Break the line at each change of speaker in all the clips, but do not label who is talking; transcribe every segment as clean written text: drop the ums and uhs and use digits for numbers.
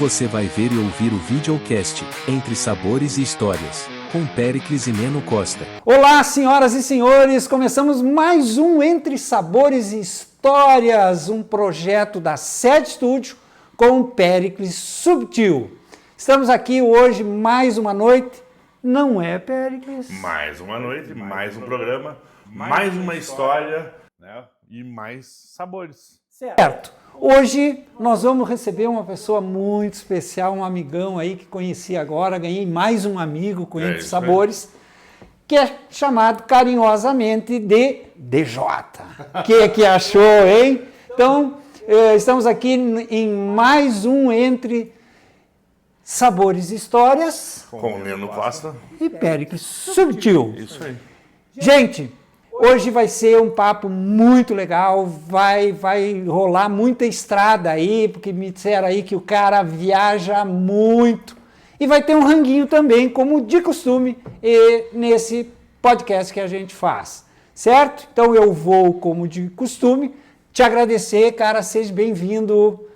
Você vai ver e ouvir o videocast Entre Sabores e Histórias, com Péricles e Neno Costa.
Olá, senhoras e senhores! Começamos mais um Entre Sabores e Histórias, um projeto da Sede Estúdio com Péricles Subtil. Estamos aqui hoje mais uma noite, não é, Péricles?
Mais uma noite, mais um programa, mais uma história, né? E mais sabores.
Certo. Hoje nós vamos receber uma pessoa muito especial, um amigão aí que conheci agora, ganhei mais um amigo com Entre Sabores, que é chamado carinhosamente de DJ. Que achou, hein? Então, estamos aqui em mais um Entre Sabores e Histórias.
Com o Neno Costa.
E Péricles Subtil.
Isso aí.
Gente, hoje vai ser um papo muito legal, vai rolar muita estrada aí, porque me disseram aí que o cara viaja muito. E vai ter um ranguinho também, como de costume, nesse podcast que a gente faz, certo? Então eu vou, como de costume, te agradecer, cara, seja bem-vindo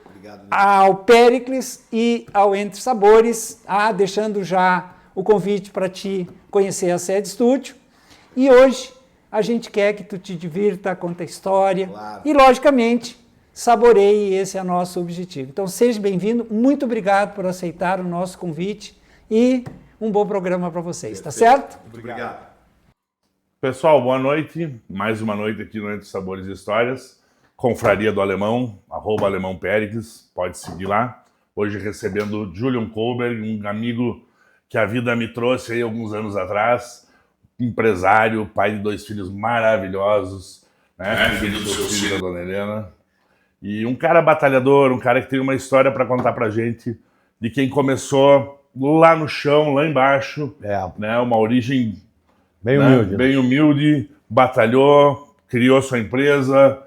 ao Péricles e ao Entre Sabores, deixando já o convite para te conhecer a Sede Estúdio. E hoje a gente quer que tu te divirta, conta história e, logicamente, saboreie, esse é o nosso objetivo. Então, seja bem-vindo, muito obrigado por aceitar o nosso convite e um bom programa para vocês, tá certo?
Muito obrigado. Pessoal, boa noite. Mais uma noite aqui no Entre Sabores e Histórias. Confraria do Alemão, @Alemão Péricles, pode seguir lá. Hoje recebendo o Julian Kohlberg, um amigo que a vida me trouxe aí alguns anos atrás. Empresário, pai de 2 filhos maravilhosos, né? Filho do seu filho da Dona Helena. E um cara batalhador, um cara que tem uma história para contar pra gente de quem começou lá no chão, lá embaixo, né? Uma origem
bem humilde,
bem humilde, batalhou, criou sua empresa,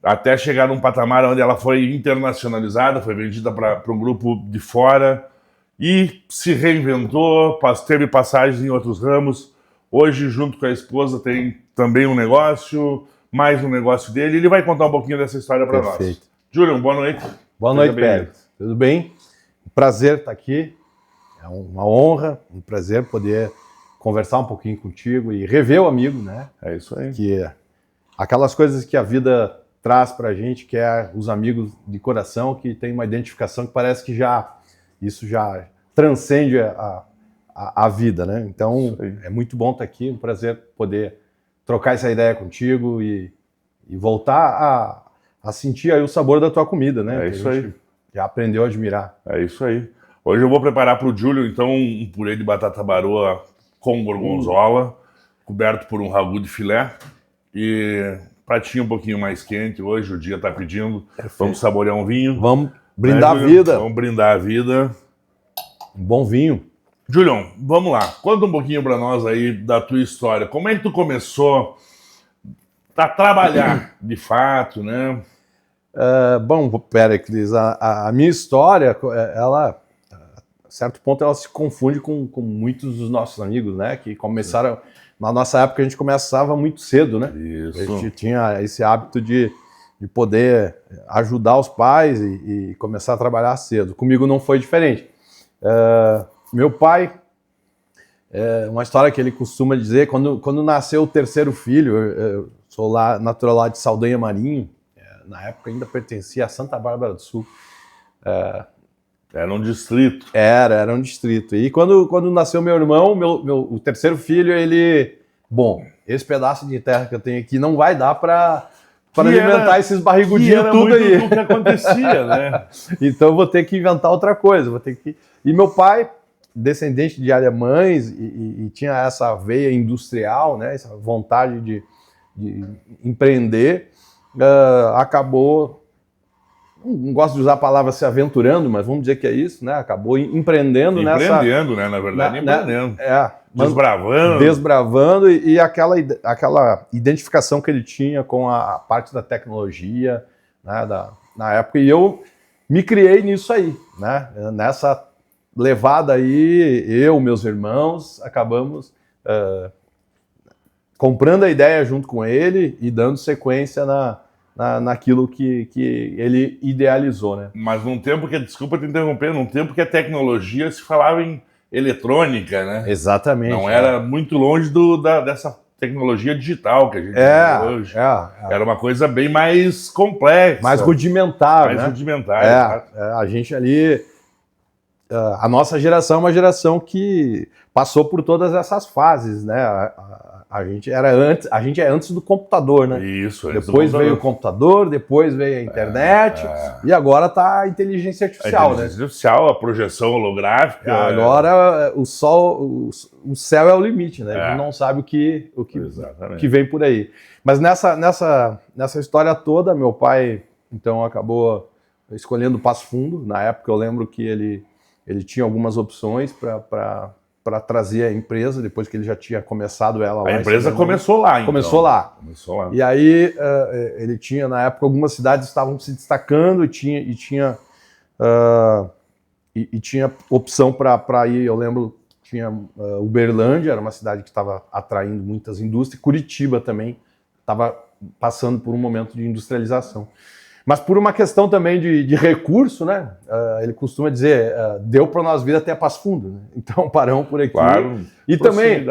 até chegar num patamar onde ela foi internacionalizada, foi vendida para um grupo de fora e se reinventou, teve passagens em outros ramos. Hoje, junto com a esposa, tem também um negócio, mais um negócio dele. Ele vai contar um pouquinho dessa história para nós. Julian, boa noite.
Boa noite, Pérez. Tudo bem? Um prazer estar aqui. É uma honra, um prazer poder conversar um pouquinho contigo e rever o amigo, né?
É isso aí.
Que aquelas coisas que a vida traz para a gente, que é os amigos de coração, que tem uma identificação que parece que isso já transcende a vida, né? Então, é muito bom estar aqui, um prazer poder trocar essa ideia contigo e voltar a sentir aí o sabor da tua comida, né?
É isso aí.
Já aprendeu a admirar.
É isso aí. Hoje eu vou preparar para o Júlio, então, um purê de batata baroa com gorgonzola, coberto por um ragu de filé e pratinho um pouquinho mais quente hoje, o dia está pedindo. Perfeito. Vamos saborear um vinho.
Vamos brindar a vida.
Vamos brindar a vida.
Um bom vinho.
Julião, vamos lá. Conta um pouquinho para nós aí da tua história. Como é que tu começou a trabalhar de fato, né?
Bom, Péricles, a minha história, ela, a certo ponto, ela se confunde com muitos dos nossos amigos, né? Que começaram, na nossa época, a gente começava muito cedo, né?
Isso.
A gente tinha esse hábito de poder ajudar os pais e começar a trabalhar cedo. Comigo não foi diferente. Meu pai, uma história que ele costuma dizer, quando nasceu o terceiro filho, eu sou natural lá de Saldanha Marinho, na época ainda pertencia a Santa Bárbara do Sul.
Era um distrito.
Era um distrito. E quando nasceu meu irmão, o terceiro filho, esse pedaço de terra que eu tenho aqui não vai dar para alimentar esses barrigudinhos tudo aí.
O que acontecia, né?
Então eu vou ter que inventar outra coisa, E meu pai, descendente de alemães e tinha essa veia industrial, né, essa vontade de empreender, acabou, não gosto de usar a palavra se aventurando, mas vamos dizer que é isso, né, acabou empreendendo
né, na verdade, empreendendo.
Desbravando e aquela identificação que ele tinha com a parte da tecnologia, né, na época, e eu me criei nisso aí, né, nessa levada aí, meus irmãos, acabamos comprando a ideia junto com ele e dando sequência naquilo que ele idealizou, né?
Mas num tempo que, desculpa te interromper, num tempo que a tecnologia se falava em eletrônica, né?
Exatamente.
Não era muito longe dessa tecnologia digital que a gente tem hoje. Era uma coisa bem mais complexa.
Mais rudimentar,
mais
né?
rudimentar.
A gente ali... a nossa geração é uma geração que passou por todas essas fases, né? A gente é antes do computador, né?
Isso.
Depois veio o computador, depois veio a internet e agora tá a inteligência artificial,
a inteligência artificial, a projeção holográfica.
Agora o céu é o limite, né? A gente não sabe o que vem por aí. Mas nessa história toda, meu pai então acabou escolhendo Passo Fundo. Na época eu lembro que ele tinha algumas opções para trazer a empresa, depois que ele já tinha começado ela lá.
A empresa começou lá, então.
Começou lá. E aí ele tinha, na época, algumas cidades estavam se destacando e tinha opção para ir, eu lembro, tinha Uberlândia, era uma cidade que estava atraindo muitas indústrias, Curitiba também estava passando por um momento de industrialização. Mas por uma questão também de recurso, né? Ele costuma dizer, deu para nós vir até Passo Fundo, né? Então paramos por aqui.
Claro,
e também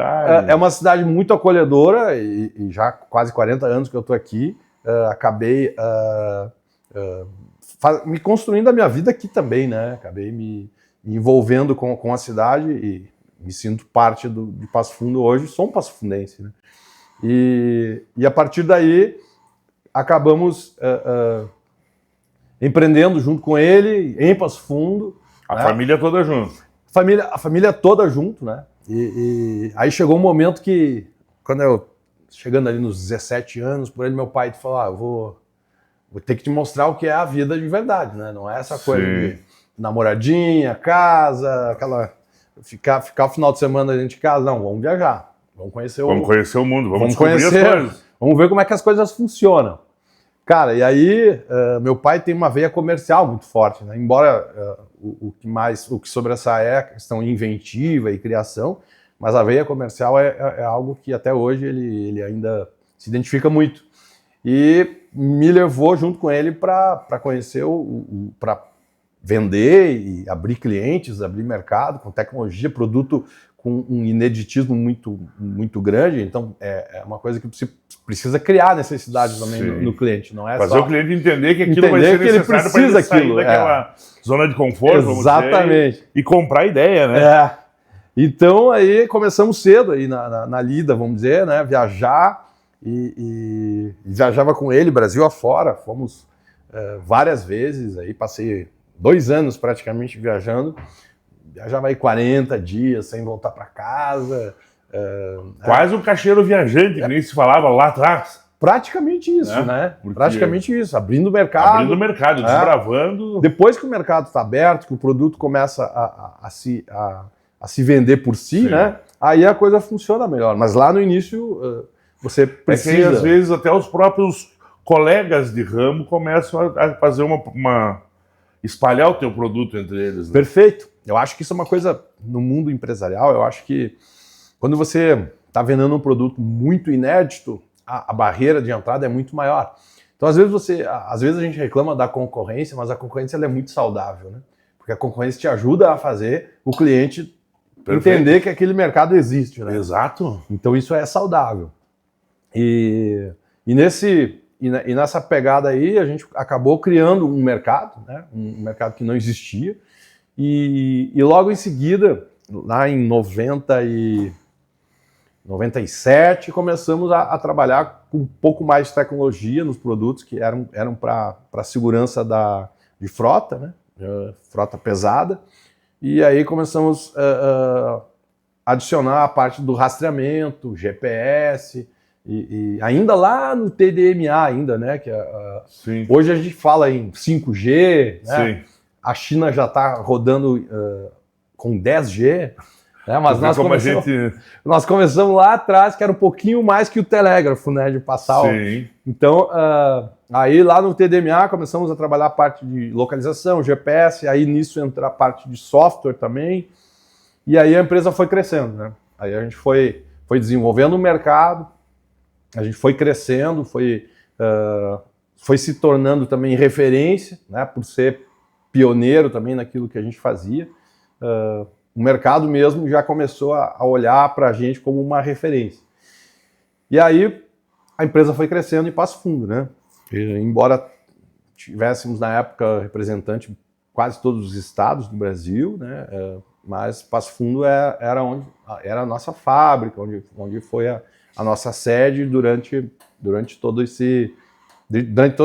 é uma cidade muito acolhedora, e já quase 40 anos que eu estou aqui, acabei me construindo a minha vida aqui também, né? Acabei me envolvendo com a cidade e me sinto parte de Passo Fundo hoje, sou um passofundense, né? E a partir daí acabamos empreendendo junto com ele, em Passo Fundo.
A família toda junto.
A família toda junto, né? E aí chegou um momento que, quando eu, chegando ali nos 17 anos, por ele, meu pai falou, vou ter que te mostrar o que é a vida de verdade, né? Não é essa coisa de namoradinha, casa, aquela... Ficar o final de semana dentro de casa. Não, vamos viajar. Vamos conhecer
o mundo, vamos descobrir as coisas.
Vamos ver como é que as coisas funcionam. Cara, e aí meu pai tem uma veia comercial muito forte, né? Embora o que sobressai é a questão inventiva e criação, mas a veia comercial é algo que até hoje ele ainda se identifica muito. E me levou junto com ele para conhecer, para vender e abrir clientes, abrir mercado com tecnologia, produto com um ineditismo muito, muito grande. Então, é uma coisa que você precisa criar necessidade também no cliente. Não é
fazer
só
o cliente entender que aquilo vai ser necessário para ele sair daquela zona de conforto,
exatamente,
vamos dizer, e comprar ideia, né?
Então, aí começamos cedo aí na lida, vamos dizer, né? Viajar e viajava com ele Brasil afora. Fomos várias vezes, aí passei 2 anos praticamente viajando. Viajava aí 40 dias sem voltar para casa.
Quase um caixeiro viajante, que nem se falava lá atrás.
Praticamente isso, né? Praticamente isso, abrindo o mercado.
Abrindo o mercado, desbravando.
Depois que o mercado está aberto, que o produto começa a se vender por si, né? Aí a coisa funciona melhor. Mas lá no início você precisa...
É que às vezes até os próprios colegas de ramo começam a fazer espalhar o teu produto entre eles. Né?
Perfeito. Eu acho que isso é uma coisa no mundo empresarial. Eu acho que quando você está vendendo um produto muito inédito, a barreira de entrada é muito maior. Então, às vezes a gente reclama da concorrência, mas a concorrência ela é muito saudável, né? Porque a concorrência te ajuda a fazer o cliente entender que aquele mercado existe, né?
Exato.
Então, isso é saudável. E nessa pegada aí, a gente acabou criando um mercado, né? Um mercado que não existia. E logo em seguida, lá em 97, começamos a trabalhar com um pouco mais de tecnologia nos produtos que eram para segurança de frota, né? Frota pesada. E aí começamos a adicionar a parte do rastreamento, GPS, e ainda lá no TDMA, ainda, né? Que hoje a gente fala em 5G, né? Sim. A China já está rodando com 10G, né? Mas nós começamos lá atrás, que era um pouquinho mais que o telégrafo, né? De passar.
Sim.
Então, aí lá no TDMA começamos a trabalhar a parte de localização, GPS, aí nisso entra a parte de software também, e aí a empresa foi crescendo, né? Aí a gente foi desenvolvendo o mercado, a gente foi crescendo, foi se tornando também referência, né, por ser pioneiro também naquilo que a gente fazia. O mercado mesmo já começou a olhar para a gente como uma referência. E aí a empresa foi crescendo em Passo Fundo, né? E, embora tivéssemos na época representante em quase todos os estados do Brasil, né? Mas Passo Fundo era a nossa fábrica, onde foi a nossa sede durante toda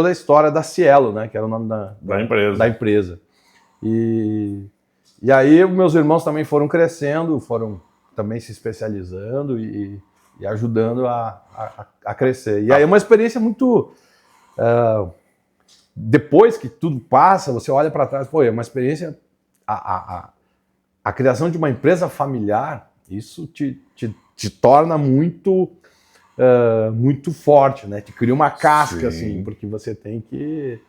a história da Cielo, né? Que era o nome da empresa. E aí meus irmãos também foram crescendo, foram também se especializando e ajudando a crescer. E aí é uma experiência muito... depois que tudo passa, você olha para trás, pô, é uma experiência... A criação de uma empresa familiar, isso te torna muito forte, né? Te cria uma casca, assim, porque você tem que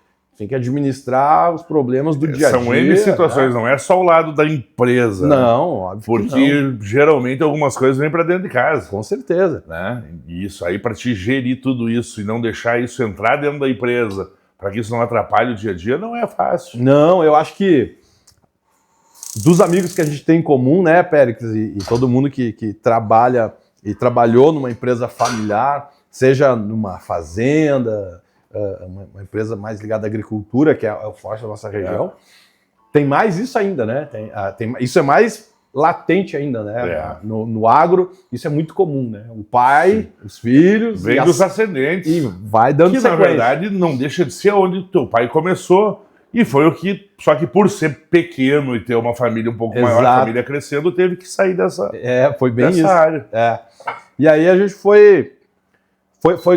administrar os problemas do dia a dia.
São N situações, né? Não é só o lado da empresa.
Não, óbvio.
Porque geralmente algumas coisas vêm para dentro de casa.
Com certeza.
Né? E isso aí, para te gerir tudo isso e não deixar isso entrar dentro da empresa, para que isso não atrapalhe o dia a dia, não é fácil.
Não, eu acho que dos amigos que a gente tem em comum, né, Péricles, e todo mundo que trabalha e trabalhou numa empresa familiar, seja numa fazenda, uma empresa mais ligada à agricultura, que é o forte da nossa região, tem mais isso ainda, né? Isso é mais latente ainda, né? No agro, isso é muito comum, né? O pai, os filhos...
Vem dos ascendentes.
E vai dando
sequência. Que, na verdade, não deixa de ser onde o teu pai começou. E foi o que... Só que por ser pequeno e ter uma família um pouco maior, a família crescendo, teve que sair dessa área.
E aí a gente foi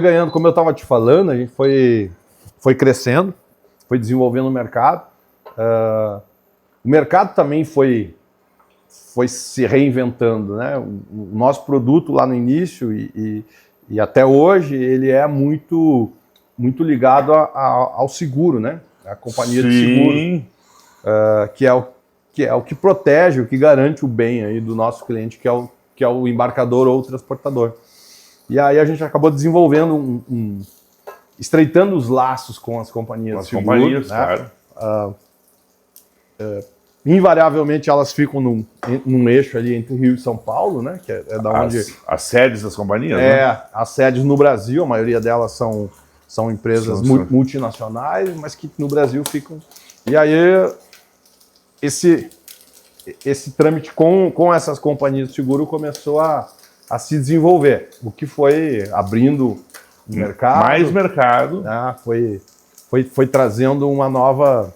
ganhando, como eu estava te falando, a gente foi crescendo, foi desenvolvendo o mercado. O mercado também foi se reinventando, né? O nosso produto lá no início e até hoje, ele é muito ligado ao seguro, né? A companhia de seguro, que é o que protege, o que garante o bem aí do nosso cliente, que é o embarcador ou o transportador. E aí a gente acabou desenvolvendo estreitando os laços com as companhias de seguro, né? Claro. Invariavelmente elas ficam num eixo ali entre o Rio e São Paulo, né? Que é da onde...
As sedes das companhias, né?
As sedes no Brasil, a maioria delas são empresas multinacionais, mas que no Brasil ficam... E aí esse trâmite com essas companhias de seguro começou a se desenvolver, o que foi abrindo o mercado.
Mais mercado.
Né? Foi trazendo uma nova...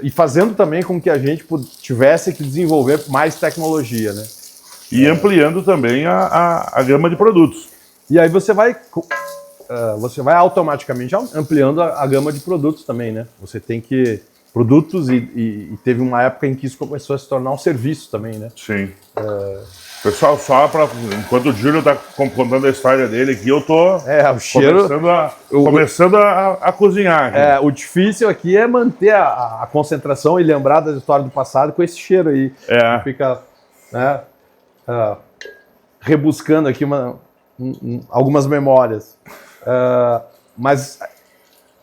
E fazendo também com que a gente tivesse que desenvolver mais tecnologia, né?
E ampliando também a gama de produtos.
E aí você vai automaticamente ampliando a gama de produtos também, né? Você tem que... Produtos e teve uma época em que isso começou a se tornar um serviço também, né?
Sim. Pessoal, enquanto o Júlio está contando a história dele aqui, eu tô começando a cozinhar.
O difícil aqui é manter a concentração e lembrar das histórias do passado com esse cheiro aí. Fica, né, rebuscando aqui algumas memórias. Mas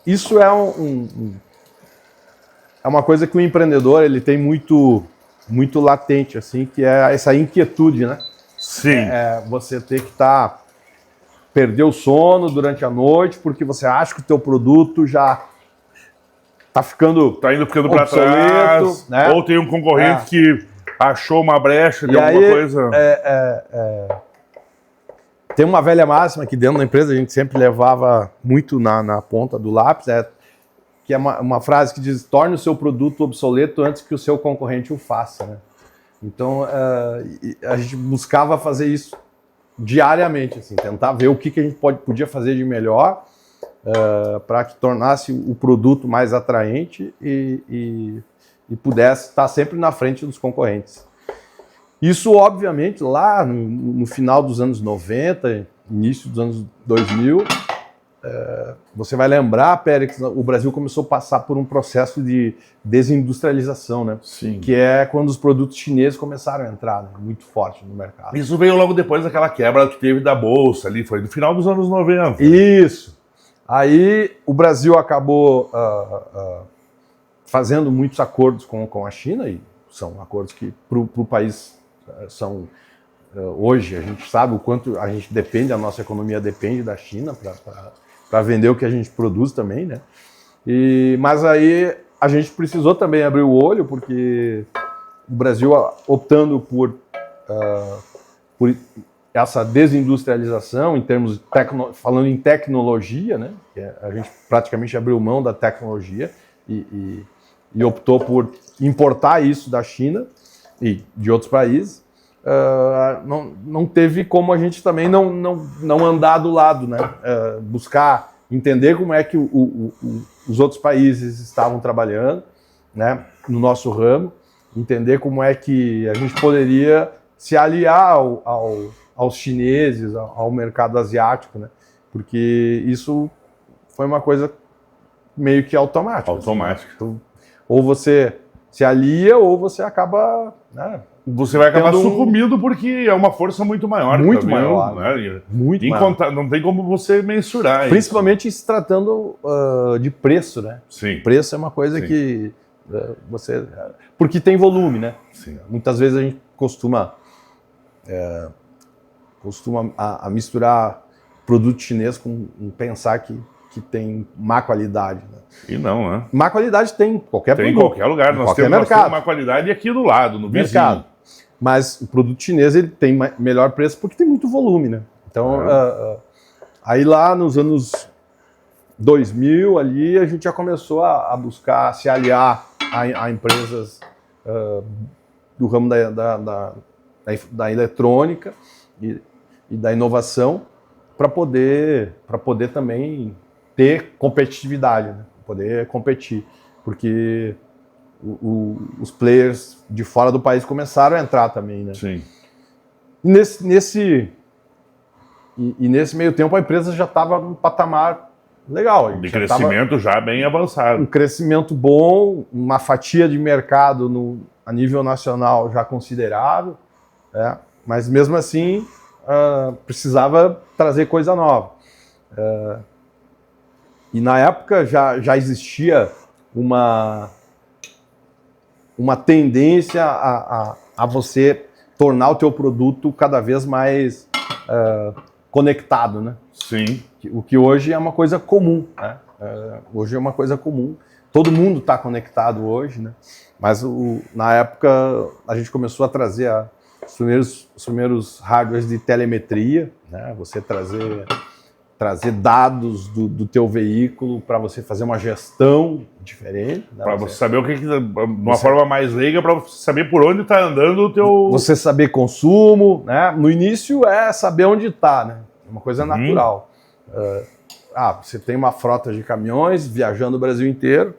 isso é uma coisa que o empreendedor ele tem muito latente, assim, que é essa inquietude, né?
Sim.
Você ter que perder o sono durante a noite porque você acha que o teu produto já tá ficando
para trás, né? Ou tem um concorrente que achou uma brecha de alguma coisa.
Tem uma velha máxima que dentro da empresa a gente sempre levava muito na ponta do lápis, que é uma frase que diz: torne o seu produto obsoleto antes que o seu concorrente o faça, né? Então, a gente buscava fazer isso diariamente, assim, tentar ver o que a gente podia fazer de melhor para que tornasse o produto mais atraente e pudesse estar sempre na frente dos concorrentes. Isso, obviamente, lá no final dos anos 90, início dos anos 2000, você vai lembrar, Péricles, o Brasil começou a passar por um processo de desindustrialização, né?
Sim.
Que é quando os produtos chineses começaram a entrar, né, muito forte no mercado.
Isso veio logo depois daquela quebra que teve da Bolsa ali, foi no final dos anos 90.
Isso. Aí o Brasil acabou fazendo muitos acordos com a China, e são acordos que para o país são... hoje a gente sabe o quanto a gente depende, a nossa economia depende da China para vender o que a gente produz também, né? Mas aí a gente precisou também abrir o olho, porque o Brasil optando por essa desindustrialização, em termos falando em tecnologia, né? A gente praticamente abriu mão da tecnologia e optou por importar isso da China e de outros países. Não teve como a gente também não andar do lado, né? Buscar entender como é que os outros países estavam trabalhando, né? No nosso ramo, entender como é que a gente poderia se aliar aos chineses, ao mercado asiático, né? Porque isso foi uma coisa meio que automática.
Automática.
Assim, né? Então, ou você se alia ou você acaba... né?
Você vai acabar sucumbindo porque é uma força muito maior.
Muito
também,
maior.
Né?
Muito maior.
Não tem como você mensurar.
Principalmente se tratando de preço, né?
Sim.
Preço é uma coisa
Sim.
que você... Porque tem volume, né?
Sim.
Muitas vezes a gente costuma a misturar produto chinês com pensar que tem má qualidade. Né?
E não, né?
Má qualidade tem em qualquer produto.
Tem em qualquer lugar. Nós temos má qualidade aqui do lado, no
mercado.
vizinho.
Mas o produto chinês ele tem melhor preço porque tem muito volume, né? Então, aí lá nos anos 2000, ali, a gente já começou a buscar se aliar a empresas do ramo da eletrônica e da inovação para poder também ter competitividade, né? Poder competir, porque os players de fora do país começaram a entrar também, né?
Sim.
E nesse meio tempo a empresa já estava num patamar legal.
De crescimento já bem avançado.
Um crescimento bom, uma fatia de mercado a nível nacional já considerável, né? Mas mesmo assim precisava trazer coisa nova. E na época já existia uma tendência a você tornar o teu produto cada vez mais conectado, né?
Sim.
O que hoje é uma coisa comum, né? Hoje é uma coisa comum. Todo mundo está conectado hoje, né? Mas na época a gente começou a trazer os primeiros hardwares de telemetria, né? Você trazer dados do teu veículo para você fazer uma gestão diferente. Né?
Para você saber de uma forma mais leiga, para você saber por onde está andando o teu...
Você saber consumo, né? No início é saber onde está, né? É uma coisa natural. Você tem uma frota de caminhões viajando o Brasil inteiro.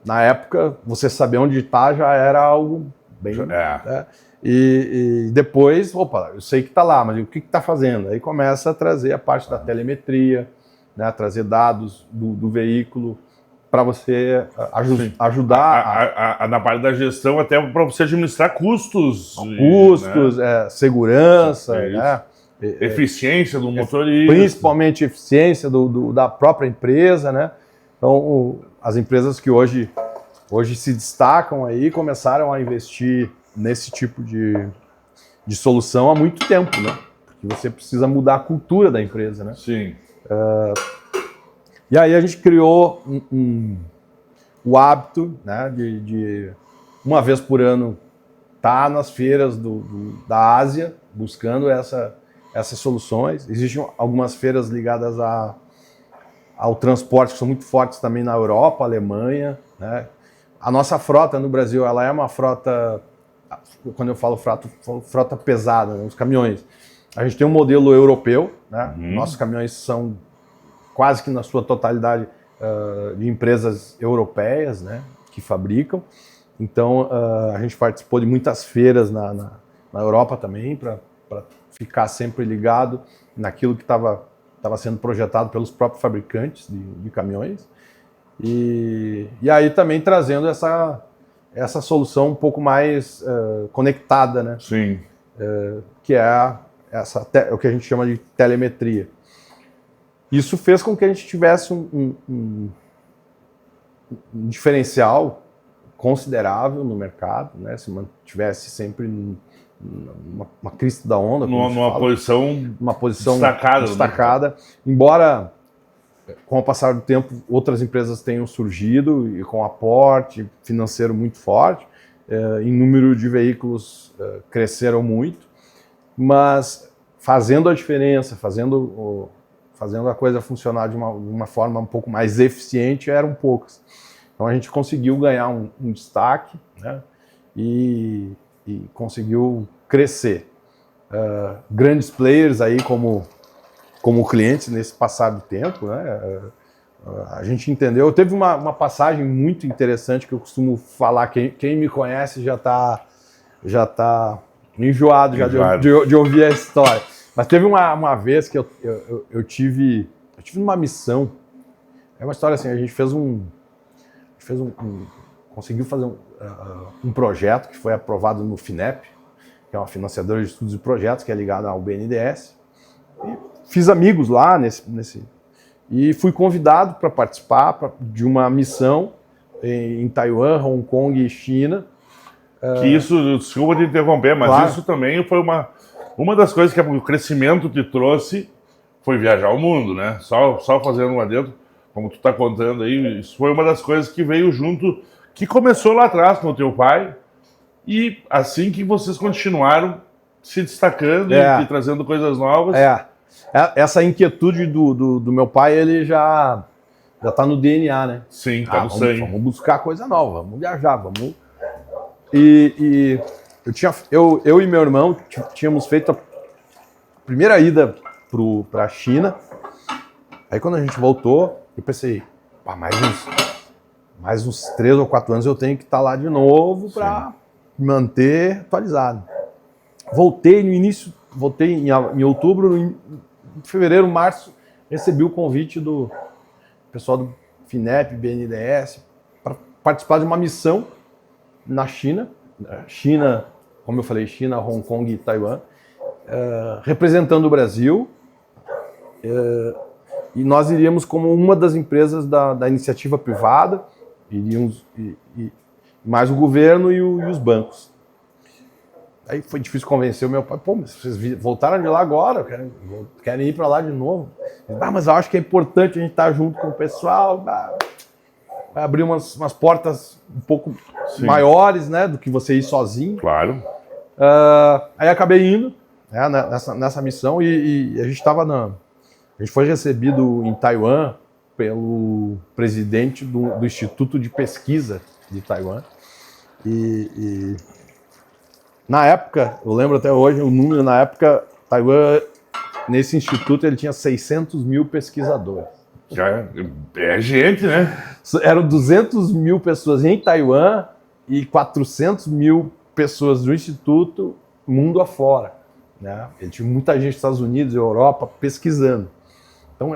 Na época, você saber onde está já era algo bem... Né? E depois, eu sei que está lá, mas o que está fazendo? Aí começa a trazer a parte da telemetria, né, trazer dados do veículo para você ajudar.
Na parte da gestão, até para você administrar custos.
Né? Segurança, né?
Eficiência do motorista.
Principalmente eficiência da própria empresa, né? Então, as empresas que hoje se destacam aí começaram a investir nesse tipo de solução há muito tempo, né? Porque você precisa mudar a cultura da empresa, né?
Sim.
E aí a gente criou o hábito, né, de uma vez por ano estar nas feiras da Ásia buscando essas soluções. Existem algumas feiras ligadas ao transporte que são muito fortes também na Europa, Alemanha, né? A nossa frota no Brasil, ela é uma frota... Quando eu falo frota pesada, né, os caminhões. A gente tem um modelo europeu, né? Nossos caminhões são quase que na sua totalidade de empresas europeias, né, que fabricam. Então, a gente participou de muitas feiras na Europa também, para ficar sempre ligado naquilo que estava sendo projetado pelos próprios fabricantes de caminhões. E aí também trazendo essa solução um pouco mais conectada, né?
Sim.
Que é o que a gente chama de telemetria. Isso fez com que a gente tivesse um diferencial considerável no mercado, né? Se mantivesse sempre numa crista da onda,
Numa posição
destacada. Embora, com o passar do tempo, outras empresas tenham surgido e com aporte financeiro muito forte, em número de veículos cresceram muito, mas fazendo a diferença, fazendo a coisa funcionar de uma forma um pouco mais eficiente, eram poucas. Então a gente conseguiu ganhar um destaque, né? E conseguiu crescer. Grandes players aí como clientes nesse passar do tempo, né? A gente entendeu. Teve uma passagem muito interessante que eu costumo falar, quem me conhece já tá enjoado de ouvir a história. Mas teve uma vez que eu tive numa missão. É uma história assim, a gente conseguiu fazer um projeto que foi aprovado no FINEP, que é uma financiadora de estudos e projetos, que é ligada ao BNDES. E fiz amigos lá e fui convidado para participar de uma missão em Taiwan, Hong Kong e China.
Que isso, desculpa te interromper, mas
claro.
Isso também foi uma das coisas que o crescimento te trouxe, foi viajar ao mundo, né? Só fazendo um adendo, como tu está contando aí, isso foi uma das coisas que veio junto, que começou lá atrás com o teu pai, e assim que vocês continuaram se destacando e trazendo coisas novas.
Essa inquietude do meu pai, ele já está no DNA, né?
Sim, tá no sangue.
Vamos buscar coisa nova, vamos viajar, vamos... E eu e meu irmão tínhamos feito a primeira ida para a China. Aí quando a gente voltou, eu pensei, mais uns 3 ou 4 anos eu tenho que estar lá de novo para me manter atualizado. Voltei em outubro, em fevereiro, março, recebi o convite do pessoal do FINEP, BNDES, para participar de uma missão na China, como eu falei, China, Hong Kong e Taiwan, representando o Brasil, e nós iríamos como uma das empresas da iniciativa privada, iríamos mais o governo e os bancos. Aí foi difícil convencer o meu pai, mas vocês voltaram de lá agora, querem ir para lá de novo. Mas eu acho que é importante a gente estar junto com o pessoal, vai abrir umas portas um pouco maiores, né, do que você ir sozinho.
Claro.
Aí acabei indo, né, nessa missão e a gente foi recebido em Taiwan pelo presidente do Instituto de Pesquisa de Taiwan. E na época, eu lembro até hoje, o número na época, Taiwan, nesse instituto, ele tinha 600 mil pesquisadores.
Já é gente, né?
Eram 200 mil pessoas em Taiwan e 400 mil pessoas do Instituto mundo afora, né? Ele tinha muita gente dos Estados Unidos e Europa pesquisando. Então,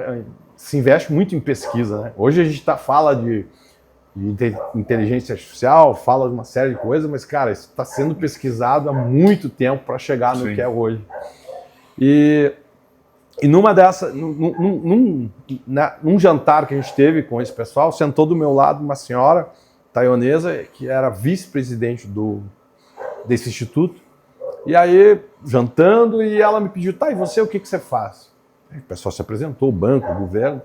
se investe muito em pesquisa, né? Hoje a gente fala de inteligência artificial, fala de uma série de coisas, mas, cara, isso está sendo pesquisado há muito tempo para chegar no que é hoje. E numa dessas, num jantar que a gente teve com esse pessoal, sentou do meu lado uma senhora taiwanesa que era vice-presidente desse instituto. E aí, jantando, e ela me pediu, e você, o que você faz? Aí o pessoal se apresentou, o banco, o governo.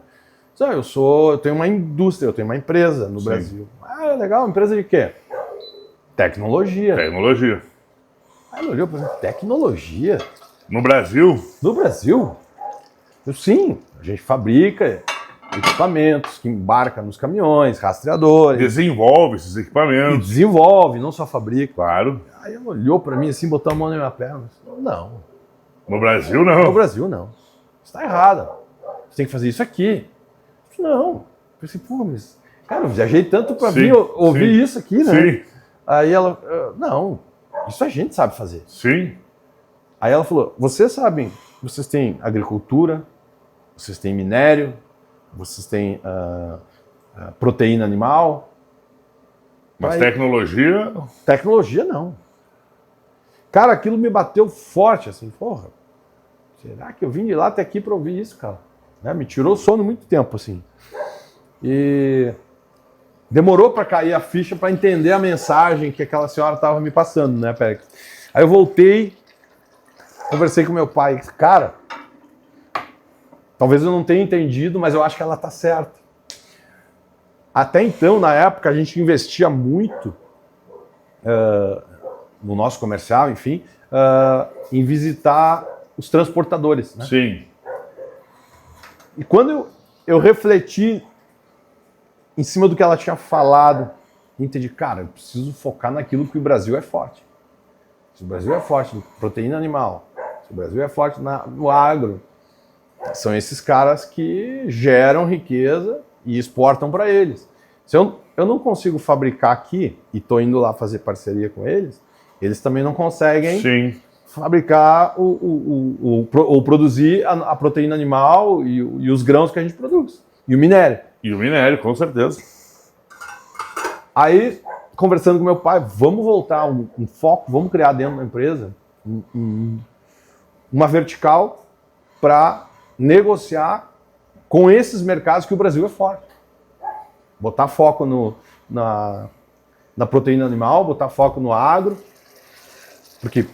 Eu tenho uma indústria, eu tenho uma empresa no Brasil. Legal, empresa de quê? Tecnologia.
Aí
ela olhou para mim, tecnologia?
No Brasil?
No Brasil? Sim, a gente fabrica equipamentos que embarca nos caminhões, rastreadores.
Desenvolve esses equipamentos.
Desenvolve, não só fabrica.
Claro.
Aí ela olhou para mim assim, botou a mão na minha perna. Não.
No Brasil, não.
No Brasil, não. Você está errado. Você tem que fazer isso aqui. Não. Eu pensei, mas... Cara, eu viajei tanto para vir ouvir isso aqui, né?
Sim.
Aí ela... Não, isso a gente sabe fazer.
Sim.
Aí ela falou, vocês sabem, vocês têm agricultura, vocês têm minério, vocês têm proteína animal.
Mas tecnologia...
Tecnologia, não. Cara, aquilo me bateu forte, assim, porra. Será que eu vim de lá até aqui para ouvir isso, cara? né? Me tirou o sono muito tempo, assim. E demorou para cair a ficha para entender a mensagem que aquela senhora estava me passando, né, Pérez? Aí eu voltei, conversei com meu pai. Cara, talvez eu não tenha entendido, mas eu acho que ela tá certa. Até então, na época, a gente investia muito no nosso comercial, enfim, em visitar os transportadores, né?
Sim.
E quando eu refleti em cima do que ela tinha falado, entendi, cara, eu preciso focar naquilo que o Brasil é forte. Se o Brasil é forte em proteína animal, se o Brasil é forte no agro, são esses caras que geram riqueza e exportam para eles. Se eu não consigo fabricar aqui, e estou indo lá fazer parceria com eles, eles também não conseguem
Sim.
fabricar ou produzir a proteína animal e os grãos que a gente produz. E o minério.
E o minério, com certeza.
Aí, conversando com meu pai, vamos voltar um foco, vamos criar dentro da empresa uma vertical para negociar com esses mercados que o Brasil é forte. Botar foco na proteína animal, botar foco no agro, porque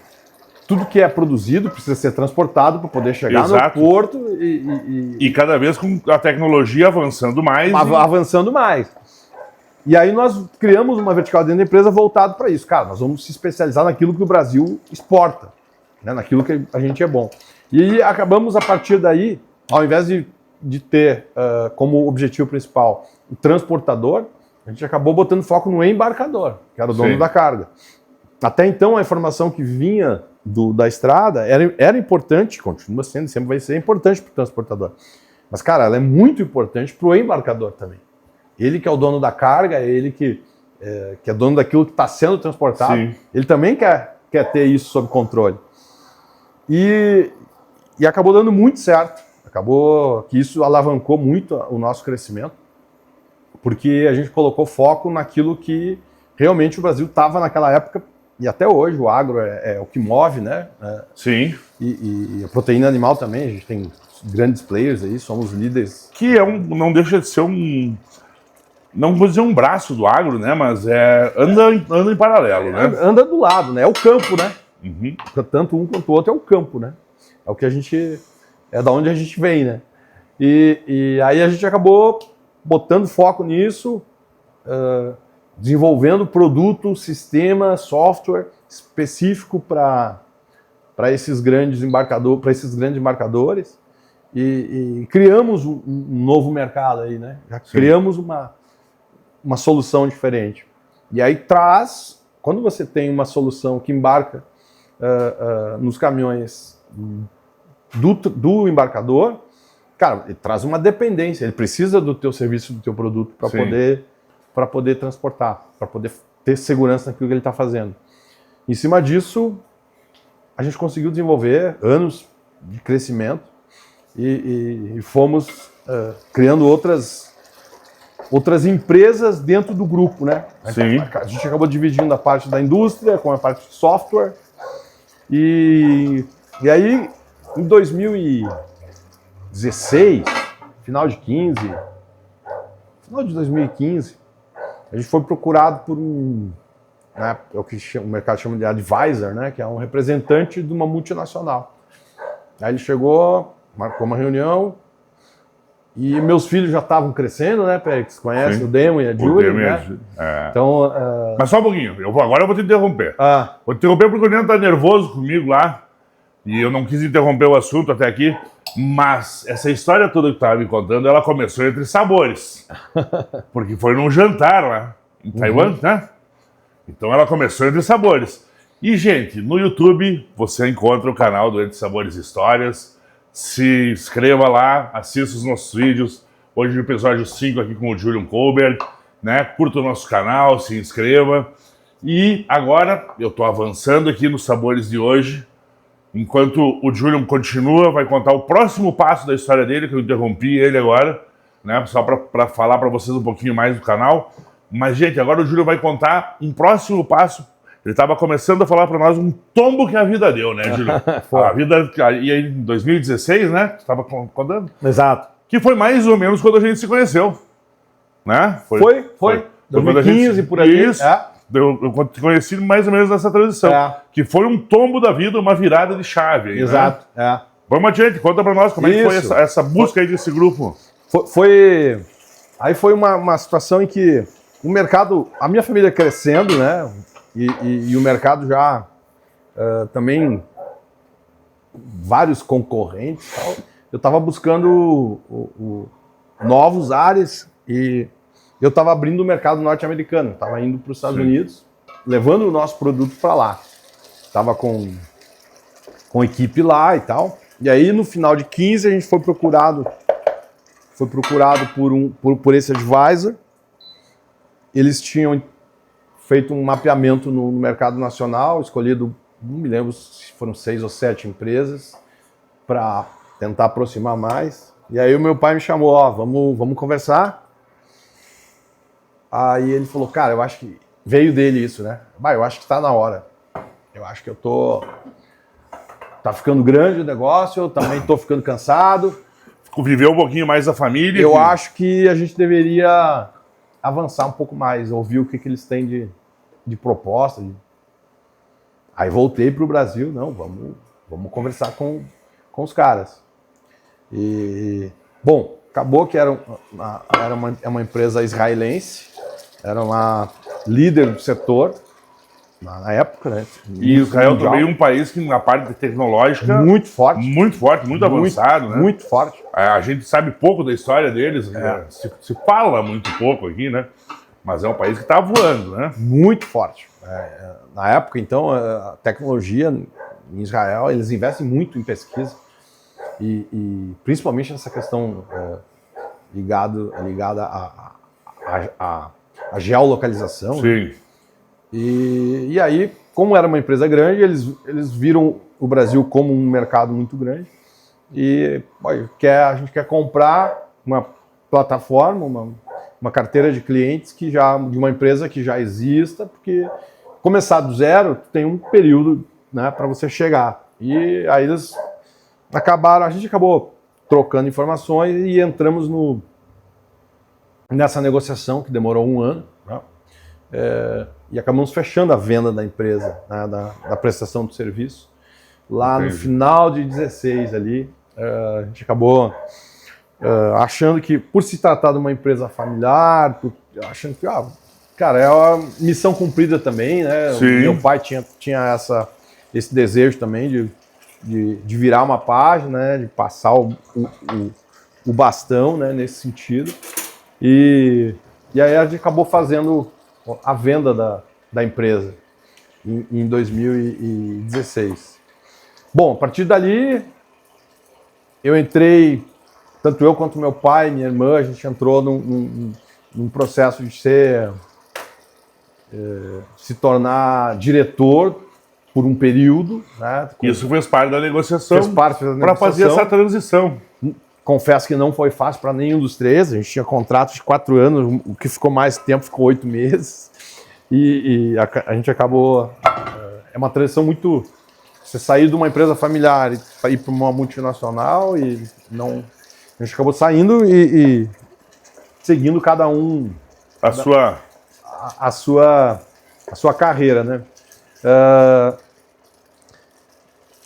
tudo que é produzido precisa ser transportado para poder chegar
Exato.
no porto
E cada vez com a tecnologia avançando mais.
avançando mais. E aí nós criamos uma vertical dentro da empresa voltada para isso. Cara, nós vamos se especializar naquilo que o Brasil exporta, né? Naquilo que a gente é bom. E acabamos, a partir daí, ao invés de ter como objetivo principal o transportador, a gente acabou botando foco no embarcador, que era o dono
Sim.
da carga. Até então, a informação que vinha da estrada era importante, continua sendo, sempre vai ser importante para o transportador. Mas, cara, ela é muito importante para o embarcador também. Ele que é o dono da carga, ele que é dono daquilo que está sendo transportado,
Sim.
ele também quer ter isso sob controle. E acabou dando muito certo. Acabou que isso alavancou muito o nosso crescimento, porque a gente colocou foco naquilo que realmente o Brasil estava naquela época, e até hoje o agro é o que move, né?
Sim.
E a proteína animal também, a gente tem grandes players aí, somos líderes.
Que não deixa de ser não vou dizer um braço do agro, né? Mas anda em paralelo, né?
Anda do lado, né? É o campo, né?
Uhum.
Tanto um quanto o outro é o campo, né? É o que é da onde a gente vem, né? E aí a gente acabou botando foco nisso, desenvolvendo produto, sistema, software específico para esses grandes embarcadores e criamos um novo mercado aí, né? Já criamos uma solução diferente. E aí quando você tem uma solução que embarca nos caminhões do embarcador, cara, ele traz uma dependência, ele precisa do teu serviço, do teu produto para poder transportar, para poder ter segurança naquilo que ele está fazendo. Em cima disso, a gente conseguiu desenvolver anos de crescimento e fomos criando outras empresas dentro do grupo, né?
Sim.
A gente acabou dividindo a parte da indústria com a parte de software e aí em 2016, final de 2015, a gente foi procurado por né, é o que o mercado chama de advisor, né, que é um representante de uma multinacional. Aí ele chegou, marcou uma reunião e meus filhos já estavam crescendo, né, Pérez? Conhece
Sim.
o Demo e a Julie, né? Então,
Mas só um pouquinho, agora eu vou te interromper. Vou te interromper porque o Neno tá nervoso comigo lá e eu não quis interromper o assunto até aqui, mas essa história toda que tu estava me contando, ela começou entre sabores, porque foi num jantar lá em Taiwan, né? Então ela começou entre sabores. E, gente, no YouTube você encontra o canal do Entre Sabores e Histórias. Se inscreva lá, assista os nossos vídeos. Hoje no episódio 5 aqui com o Julian Colbert, né? Curta o nosso canal, se inscreva. E agora eu estou avançando aqui nos sabores de hoje. Enquanto o Julian continua, vai contar o próximo passo da história dele, que eu interrompi ele agora, né? Só para falar para vocês um pouquinho mais do canal. Mas, gente, agora o Julian vai contar um próximo passo. Ele estava começando a falar para nós um tombo que a vida deu, né, Julian? A vida, e aí em 2016, né? Você estava contando?
Exato.
Que foi mais ou menos quando a gente se conheceu. Né?
Foi. 2015, por aí.
Isso. Eu te conheci mais ou menos nessa transição. Que foi um tombo da vida, uma virada de chave. Aí,
exato.
Né? Vamos adiante, conta pra nós como é que foi essa busca aí desse grupo.
Aí foi uma situação em que o mercado, a minha família crescendo, né? E o mercado já também vários concorrentes. Tal. Eu estava buscando novos áreas e eu estava abrindo o mercado norte-americano. Estava indo para os Estados Unidos, levando o nosso produto para lá. Estava com equipe lá e tal. E aí, no final de 15, a gente foi procurado por esse advisor. Eles tinham feito um mapeamento no mercado nacional, escolhido, não me lembro se foram 6 ou 7 empresas, para tentar aproximar mais. E aí o meu pai me chamou, vamos conversar. Aí ele falou, cara, eu acho que veio dele isso, né? Eu acho que está na hora. Eu acho que tá ficando grande o negócio, eu também tô ficando cansado.
Viveu um pouquinho mais da família.
Eu acho que a gente deveria avançar um pouco mais, ouvir o que eles têm de proposta. Aí voltei para o Brasil, vamos conversar com os caras. E, bom, acabou que era uma empresa israelense, era uma líder do setor, na época, né?
E Israel também é um país que na parte tecnológica...
Muito forte,
muito avançado, né?
Muito forte.
A gente sabe pouco da história deles, né? se fala muito pouco aqui, né? Mas é um país que está voando, né?
Muito forte. Na época, então, a tecnologia em Israel, eles investem muito em pesquisa e principalmente nessa questão ligada à geolocalização.
Sim.
Né? E aí, como era uma empresa grande, eles viram o Brasil como um mercado muito grande e a gente quer comprar uma plataforma, uma carteira de clientes de uma empresa que já exista, porque começar do zero tem um período, né, para você chegar. E aí a gente acabou trocando informações e entramos nessa negociação que demorou 1 ano, né? E acabamos fechando a venda da empresa, né, da prestação do serviço. Lá no final de 16 ali, a gente acabou achando que, por se tratar de uma empresa familiar, achando que, cara, é uma missão cumprida também, né? O meu pai tinha esse desejo também de virar uma página, né? De passar o bastão, né? Nesse sentido. E aí a gente acabou fazendo a venda da empresa em 2016. Bom, a partir dali, eu entrei, tanto eu quanto meu pai, minha irmã, a gente entrou num processo de se tornar diretor por um período. Né?
Isso fez parte da negociação.
Fez parte da negociação.
Para fazer essa transição.
Confesso que não foi fácil para nenhum dos três. A gente tinha contrato de 4 anos, o que ficou mais tempo ficou 8 meses. E a gente acabou... É uma transição muito... Você sair de uma empresa familiar e ir para uma multinacional e não... A gente acabou saindo e seguindo cada um... A sua carreira, né?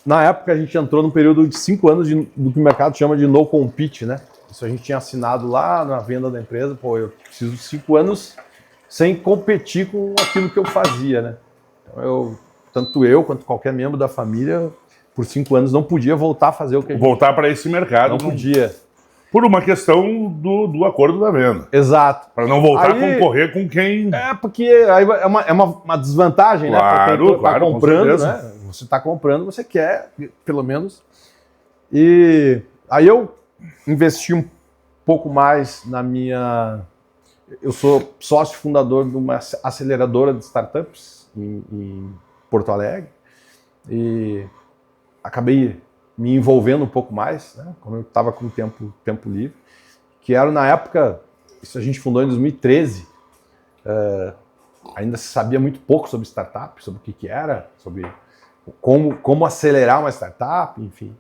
Na época, a gente entrou num período de 5 anos do que o mercado chama de no compete, né? Isso a gente tinha assinado lá na venda da empresa. Eu preciso de 5 anos sem competir com aquilo que eu fazia, né? Então, tanto eu quanto qualquer membro da família, por 5 anos, não podia voltar a fazer o que a gente...
Voltar para esse mercado.
Não podia.
Por uma questão do acordo da venda.
Exato.
Para não voltar a concorrer com quem...
Porque aí é uma desvantagem, né? Para quem está comprando, né? Você está comprando, você quer, pelo menos. E aí eu investi um pouco mais na minha... Eu sou sócio fundador de uma aceleradora de startups em Porto Alegre. E acabei me envolvendo um pouco mais, né? Como eu estava com tempo livre. Que era, na época, isso a gente fundou em 2013, ainda se sabia muito pouco sobre startup, sobre o que era, sobre como acelerar uma startup, enfim.